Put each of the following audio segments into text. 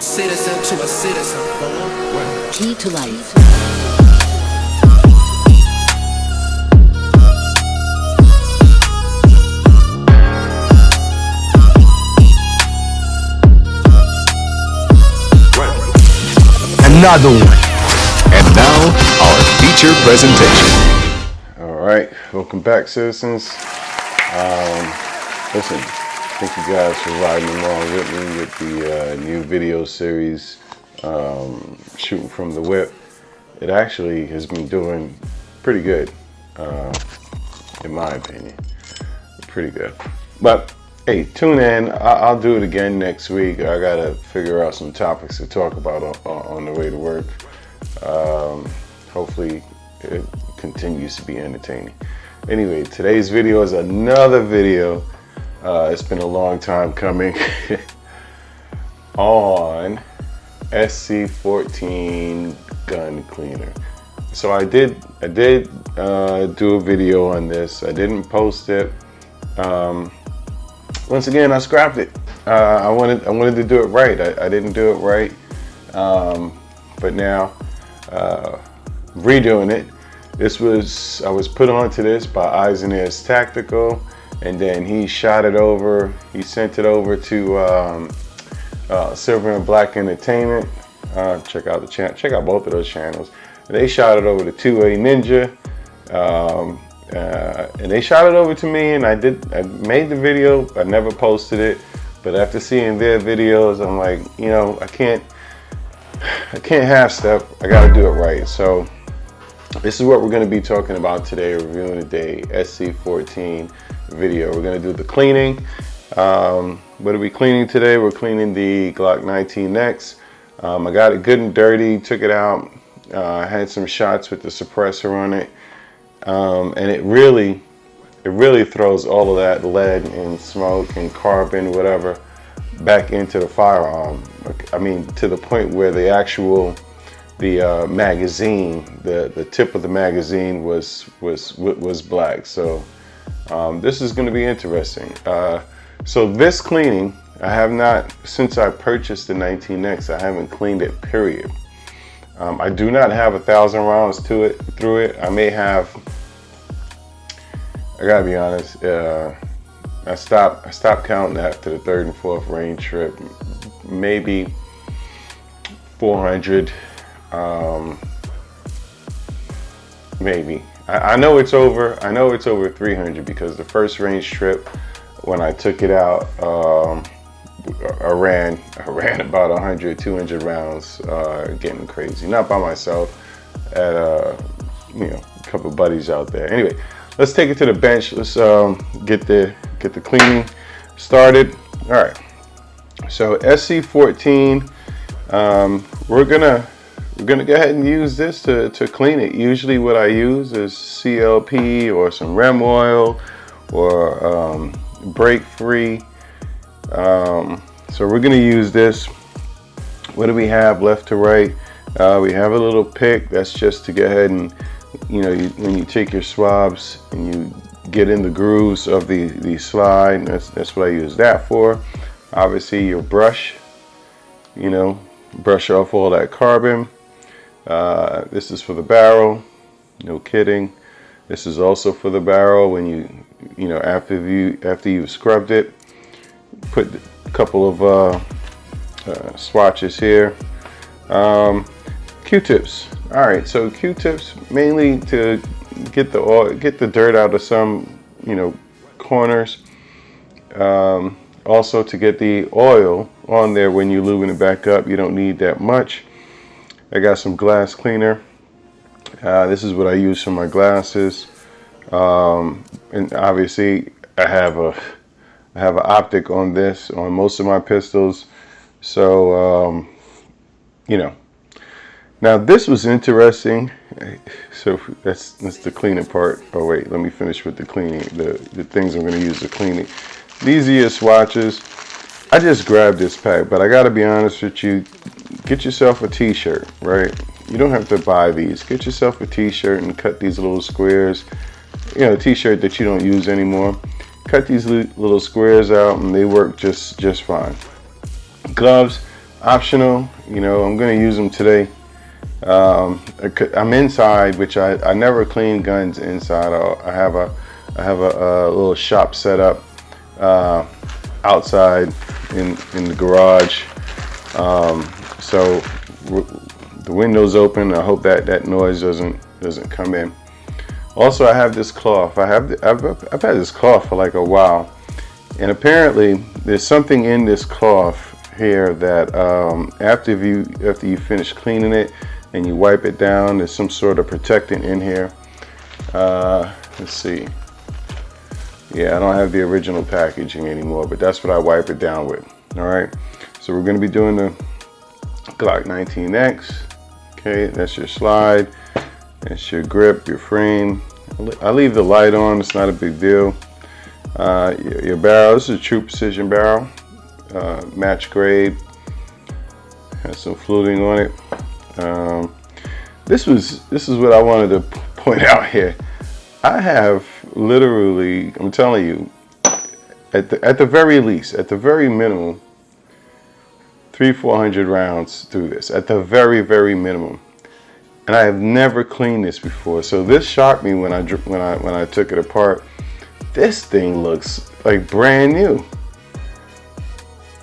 citizen to a citizen. Key to life. Another one. And now, our feature presentation. All right, welcome back, citizens. Listen, thank you guys for riding along with me with the new video series, Shooting from the Whip. It actually has been doing pretty good, in my opinion. Pretty good. But hey, tune in. I'll do it again next week. I gotta figure out some topics to talk about on the way to work. Hopefully it continues to be entertaining. Anyway, today's video is another video. It's been a long time coming on SC14 gun cleaner. So I did do a video on this. I didn't post it. Once again, I scrapped it. I wanted to do it right. I didn't do it right, but now redoing it. I was put onto this by Eisenaire's Tactical, and then he shot it over. He sent it over to Silver and Black Entertainment. Check out the channel. Check out both of those channels. They shot it over to 2A Ninja, and they shot it over to me. And I made the video. I never posted it, but after seeing their videos, I'm like, you know, I can't half step. I got to do it right. So this is what we're going to be talking about today, reviewing today, SC14 video. We're going to do the cleaning. What are we cleaning today? We're cleaning the Glock 19X. I got it good and dirty, took it out. I had some shots with the suppressor on it. And it really throws all of that lead and smoke and carbon, whatever, back into the firearm. I mean, to the point where the magazine, the tip of the magazine was black. So this is going to be interesting. So this cleaning, I have not, since I purchased the 19X, I haven't cleaned it, period. I do not have 1,000 rounds through it. I may have, I gotta be honest, I stopped counting after the third and fourth range trip. Maybe 400, maybe. I know it's over 300 because the first range trip, when I took it out, I ran about 100, 200 rounds, getting crazy. Not by myself, at a couple of buddies out there. Anyway, let's take it to the bench. Let's get the cleaning started. All right. So SC14, we're gonna go ahead and use this to clean it. Usually, what I use is CLP or some Rem oil or break free. So we're going to use this. What do we have left to right? We have a little pick. That's just to go ahead and, when you take your swabs and you get in the grooves of the slide, that's what I use that for. Obviously your brush, brush off all that carbon. This is for the barrel, no kidding. This is also for the barrel when after you've scrubbed it. Put a couple of swatches here. Q-tips. All right, so Q-tips mainly to get the oil, get the dirt out of some corners. Also to get the oil on there when you're lubing it back up. You don't need that much. I got some glass cleaner. This is what I use for my glasses. And obviously I have an optic on this, on most of my pistols. So, now this was interesting. So that's the cleaning part. Oh wait, let me finish with the cleaning, the things I'm going to use to clean it. These are your swatches. I just grabbed this pack, but I got to be honest with you. Get yourself a t-shirt, right? You don't have to buy these. Get yourself a t-shirt and cut these little squares. A t-shirt that you don't use anymore. Cut these little squares out and they work just fine. Gloves, optional. You know, I'm going to use them today. I'm inside, which I never clean guns inside. I have a little shop set up outside in the garage. So the window's open. I hope that noise doesn't come in. Also, I have this cloth. I've had this cloth for like a while, and apparently there's something in this cloth here that after you finish cleaning it and you wipe it down, there's some sort of protectant in here. Let's see. Yeah, I don't have the original packaging anymore, but that's what I wipe it down with. All right. So we're going to be doing the Glock 19X. Okay, that's your slide. That's your grip, your frame. I leave the light on. It's not a big deal. Your barrel. This is a true precision barrel. Match grade. Has some fluting on it. This is what I wanted to point out here. I have literally, I'm telling you, at the very least, at the very minimum, 300-400 rounds through this. At the very, very minimum. And I have never cleaned this before, so this shocked me when I took it apart. This thing looks like brand new.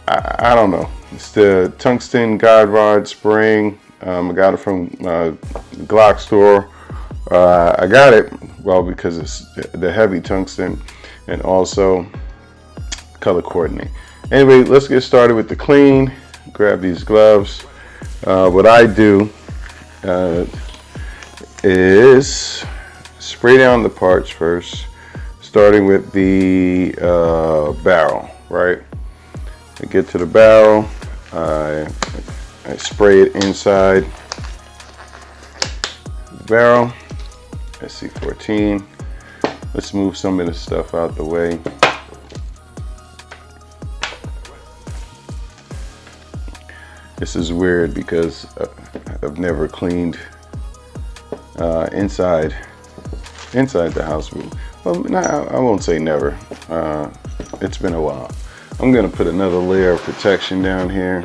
I don't know. It's the tungsten guide rod spring. I got it from Glock store. I got it because it's the heavy tungsten and also color coordinate. Anyway, let's get started with the clean. Grab these gloves. What I do is spray down the parts first, starting with the barrel, right? I get to the barrel, I spray it inside the barrel, SC14. Let's move some of this stuff out the way. This is weird because I've never cleaned inside the house. Well, no, I won't say never. It's been a while. I'm gonna put another layer of protection down here.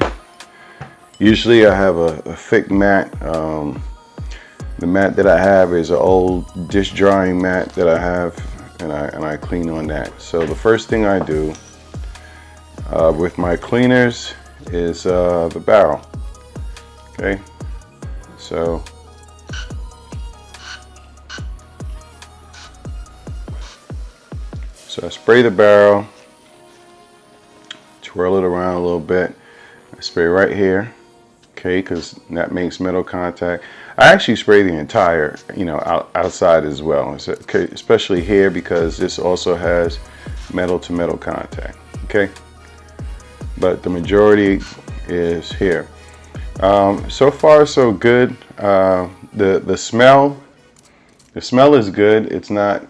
Usually I have a thick mat. The mat that I have is an old dish drying mat that I have, and I clean on that. So the first thing I do with my cleaners is the barrel. Okay, so I spray the barrel, twirl it around a little bit. I spray right here, okay, because that makes metal contact. I actually spray the entire, outside as well, okay, especially here because this also has metal to metal contact. Okay, but the majority is here. So far so good. The smell is good. It's not,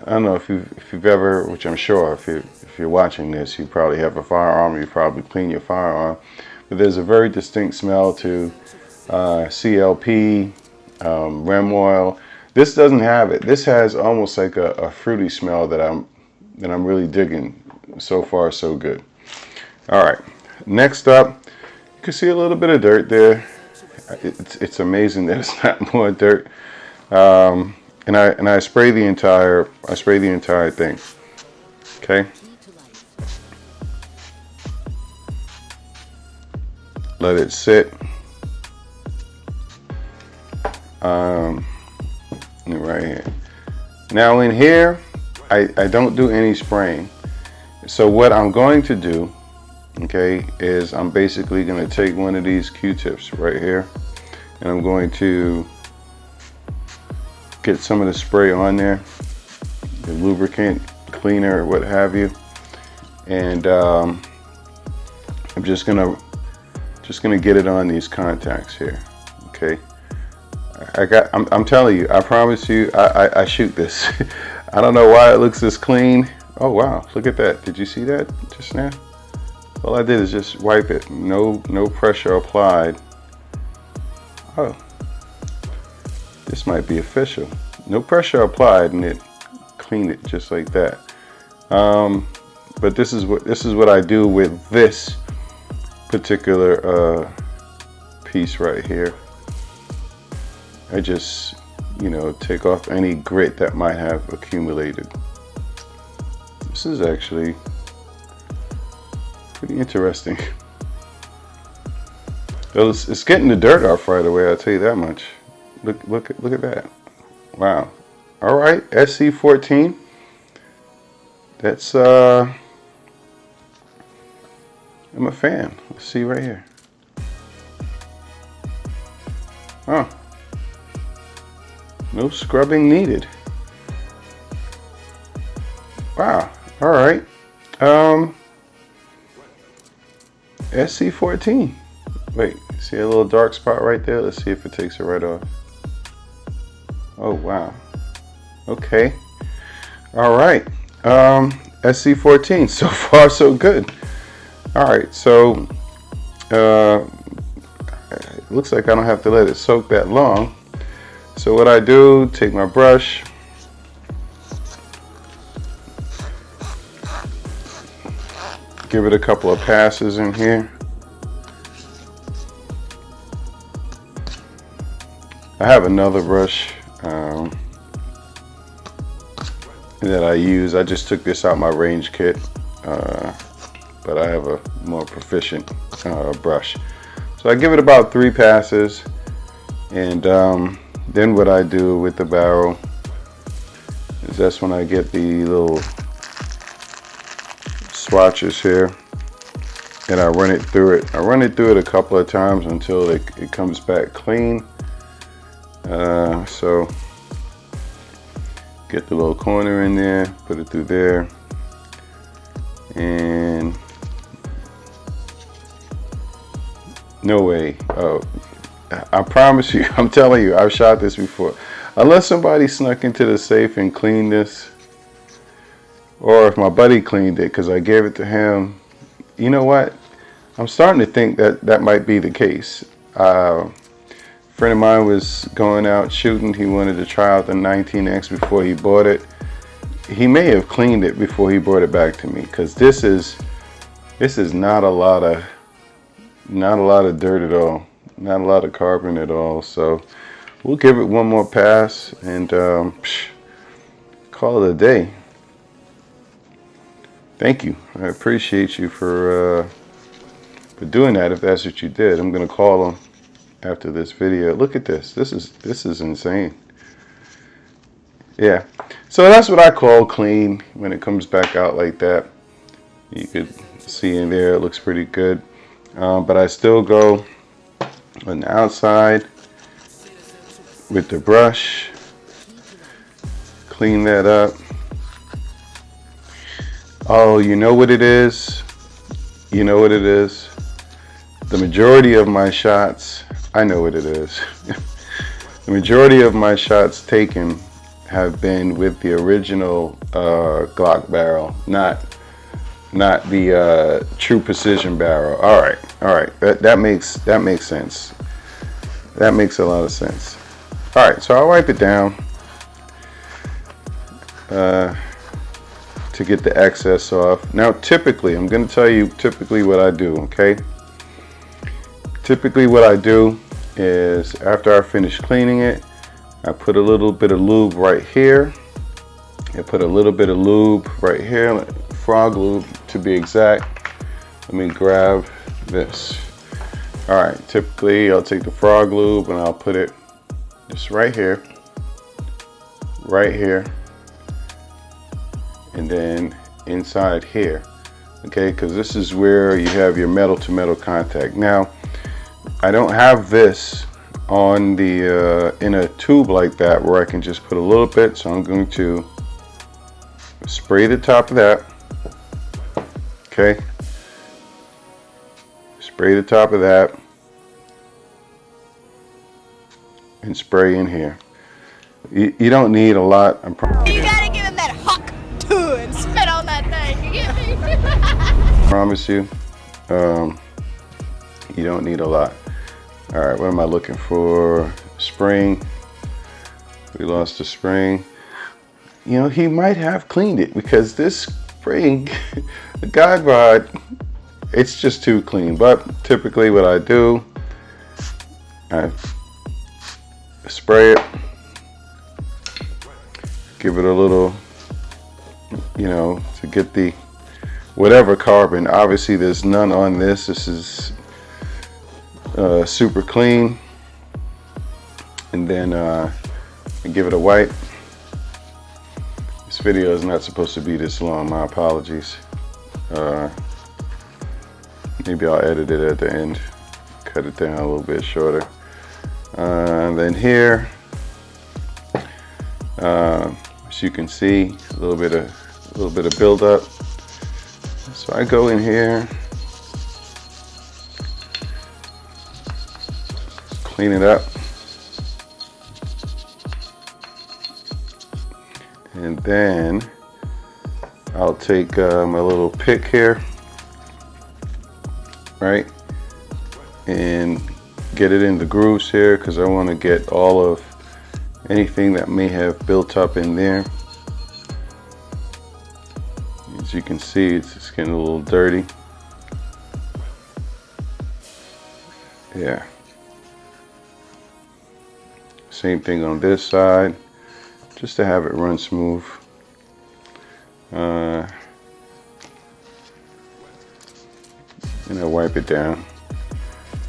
I don't know if you've ever, which I'm sure if you're watching this, you probably have a firearm, you probably clean your firearm, but there's a very distinct smell to CLP, Rem oil. This doesn't have it. This has almost like a fruity smell that I'm really digging. So far so good. All right, next up, you can see a little bit of dirt there. It's amazing that it's not more dirt. And I spray the entire thing. Okay. Let it sit. Right here. Now in here, I don't do any spraying. So what I'm going to do, okay, is I'm basically going to take one of these Q-tips right here, and I'm going to get some of the spray on there, the lubricant, cleaner, what have you, and I'm just gonna get it on these contacts here. Okay, I'm telling you, I promise you, I shoot this. I don't know why it looks this clean. Oh wow, look at that. Did you see that just now? All I did is just wipe it. No pressure applied. Oh, this might be official. No pressure applied, and it cleaned it just like that. But this is what I do with this particular piece right here, I just, you know, take off any grit that might have accumulated. This is actually pretty interesting. It's getting the dirt off right away, I'll tell you that much. Look at that. Wow. All right, SC14. That's I'm a fan. Let's see right here. Oh. No scrubbing needed. Wow. All right. SC14. Wait, see a little dark spot right there? Let's see if it takes it right off. Oh, wow. Okay. All right. SC14. So far, so good. All right. So, it looks like I don't have to let it soak that long. So what I do, take my brush, give it a couple of passes in here. I have another brush that I use. I just took this out my range kit, but I have a more proficient brush. So I give it about 3 passes, and then what I do with the barrel is that's when I get the little swatches here, and I run it through it. I run it through it a couple of times until it comes back clean. So get the little corner in there, put it through there, and no way. I promise you, I'm telling you, I've shot this before. Unless somebody snuck into the safe and cleaned this, or if my buddy cleaned it because I gave it to him. You know what? I'm starting to think that that might be the case. A friend of mine was going out shooting. He wanted to try out the 19X before he bought it. He may have cleaned it before he brought it back to me, because this is not a lot of dirt at all, not a lot of carbon at all. So we'll give it one more pass and call it a day. Thank you. I appreciate you for doing that. If that's what you did, I'm gonna call him after this video. Look at this. This is insane. Yeah. So that's what I call clean when it comes back out like that. You could see in there it looks pretty good. But I still go on the outside with the brush, clean that up. Oh, you know what it is? You know what it is? The majority of my shots, I know what it is. The majority of my shots taken have been with the original Glock barrel, not the true precision barrel. All right. That makes sense. That makes a lot of sense. All right, so I'll wipe it down to get the excess off. Now, typically, I'm going to tell you typically what I do. Okay. Typically, what I do is after I finish cleaning it, I put a little bit of lube right here. I put a little bit of lube right here, frog lube to be exact. Let me grab this. All right, typically I'll take the frog lube and I'll put it just right here, and then inside here, okay? Because this is where you have your metal to metal contact. Now, I don't have this on the in a tube like that where I can just put a little bit, so I'm going to spray the top of that. Okay, spray the top of that and spray in here. You don't need a lot. You gotta give him that huck too and spit on that thing. You get me? I promise you, you don't need a lot. All right, what am I looking for? Spring. We lost the spring. You know, he might have cleaned it because this spring, the guide rod, it's just too clean. But typically what I do, I spray it, give it a little, you know, to get the whatever carbon. Obviously there's none on this. This is super clean. And then I give it a wipe. This video is not supposed to be this long, my apologies. Maybe I'll edit it at the end, cut it down a little bit shorter. And then here, as you can see, a little bit of buildup. So I go in here, clean it up, and then I'll take my little pick here, right, and get it in the grooves here, because I want to get all of anything that may have built up in there. As you can see, it's getting a little dirty. Yeah. Same thing on this side, just to have it run smooth. And I wipe it down.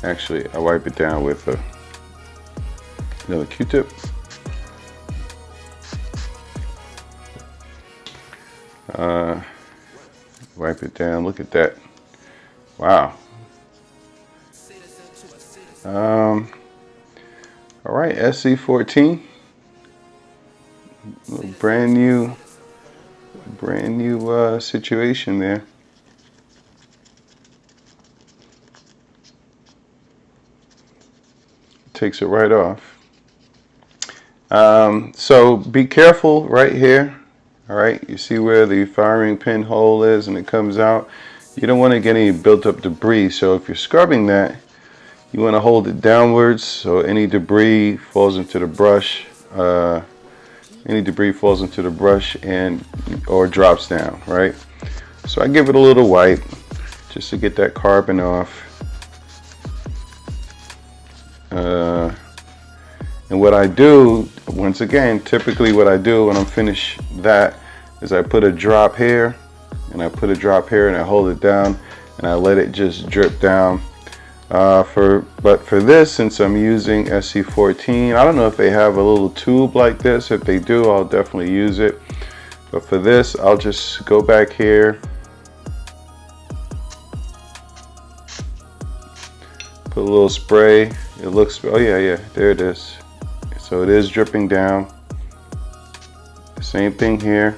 Actually, I wipe it down with another Q-tip. Wipe it down. Look at that. Wow. All right, SC14. Brand new situation there. Takes it right off. So be careful right here. All right, you see where the firing pin hole is and it comes out. You don't want to get any built up debris. So if you're scrubbing that, you want to hold it downwards so any debris falls into the brush. And or drops down, right? So I give it a little wipe just to get that carbon off. And what I do, once again, typically what I do when I'm finished that is I put a drop here, and I put a drop here, and I hold it down, and I let it just drip down. But for this, since I'm using SC14, I don't know if they have a little tube like this. If they do, I'll definitely use it. But for this, I'll just go back here, put a little spray. It looks, oh yeah, there it is. So it is dripping down. Same thing here.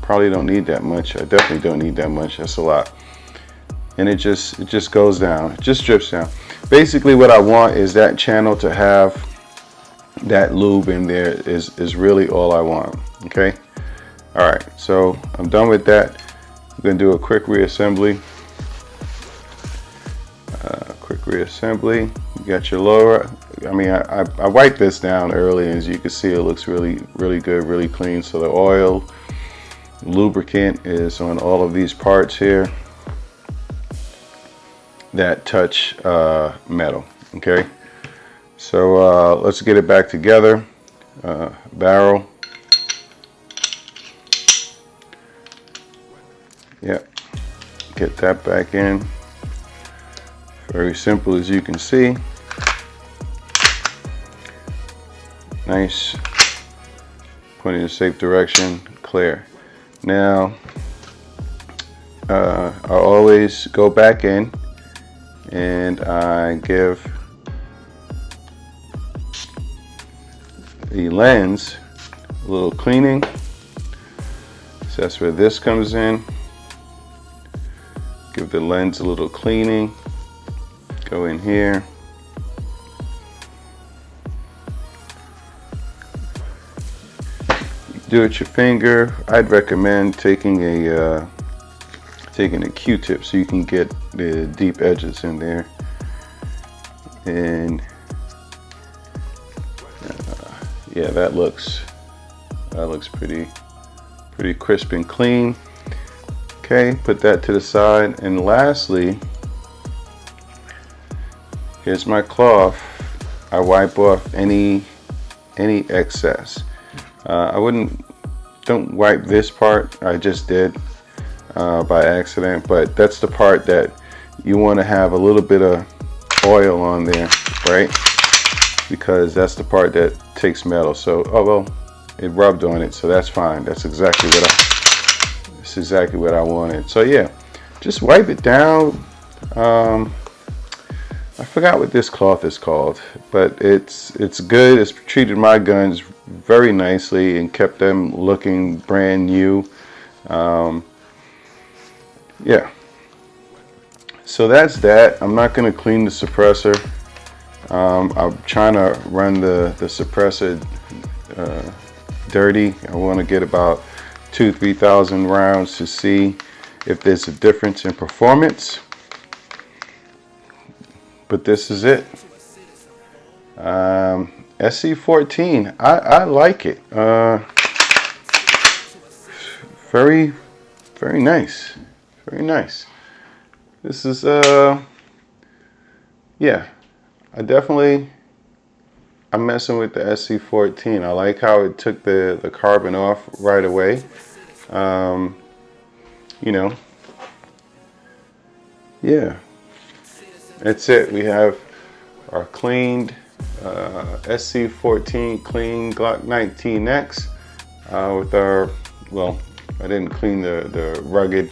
Probably don't need that much. I definitely don't need that much. That's a lot. And it just goes down. It just drips down. Basically what I want is that channel to have that lube in there is really all I want. Okay. All right. So I'm done with that. I'm gonna do a quick reassembly. You got your lower. I mean, I wiped this down early, and as you can see, it looks really good, really clean. So the oil, lubricant is on all of these parts here that touch metal. Okay, so let's get it back together. Barrel. Yep, get that back in. Very simple, as you can see. Nice. Pointing in a safe direction. Clear. Now, I always go back in and I give the lens a little cleaning. So that's where this comes in. Give the lens a little cleaning. Go in here. Do it your finger. I'd recommend taking a Q-tip so you can get the deep edges in there. And yeah, that looks pretty crisp and clean. Okay, put that to the side. And lastly, Here's my cloth. I wipe off any excess. Don't wipe this part. I just did by accident, but that's the part that you want to have a little bit of oil on there, right? Because that's the part that takes metal. So, oh well, it rubbed on it, so that's fine. That's exactly what I wanted. So yeah, just wipe it down. I forgot what this cloth is called, but it's good. It's treated my guns very nicely and kept them looking brand new. Yeah. So that's that. I'm not going to clean the suppressor. I'm trying to run the suppressor dirty. I want to get about 2,000-3,000 rounds to see if there's a difference in performance. But this is it. SC14. I like it. Very nice. Very nice. This is yeah. I'm messing with the SC14. I like how it took the carbon off right away. You know. Yeah. That's it. We have our cleaned SC14 clean Glock 19X with our, well, I didn't clean the rugged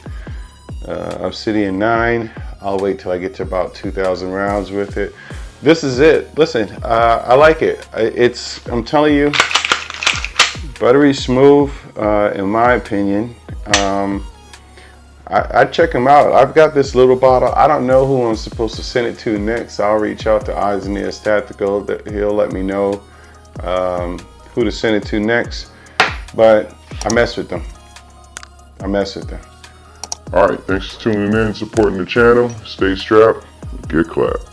Obsidian 9. I'll wait till I get to about 2,000 rounds with it. This is it. Listen, I like it. I'm telling you, buttery smooth in my opinion. I check them out. I've got this little bottle. I don't know who I'm supposed to send it to next. I'll reach out to Eyes and Ears Tactical. He'll let me know who to send it to next. But I mess with them. All right, thanks for tuning in, supporting the channel. Stay strapped, get clapped.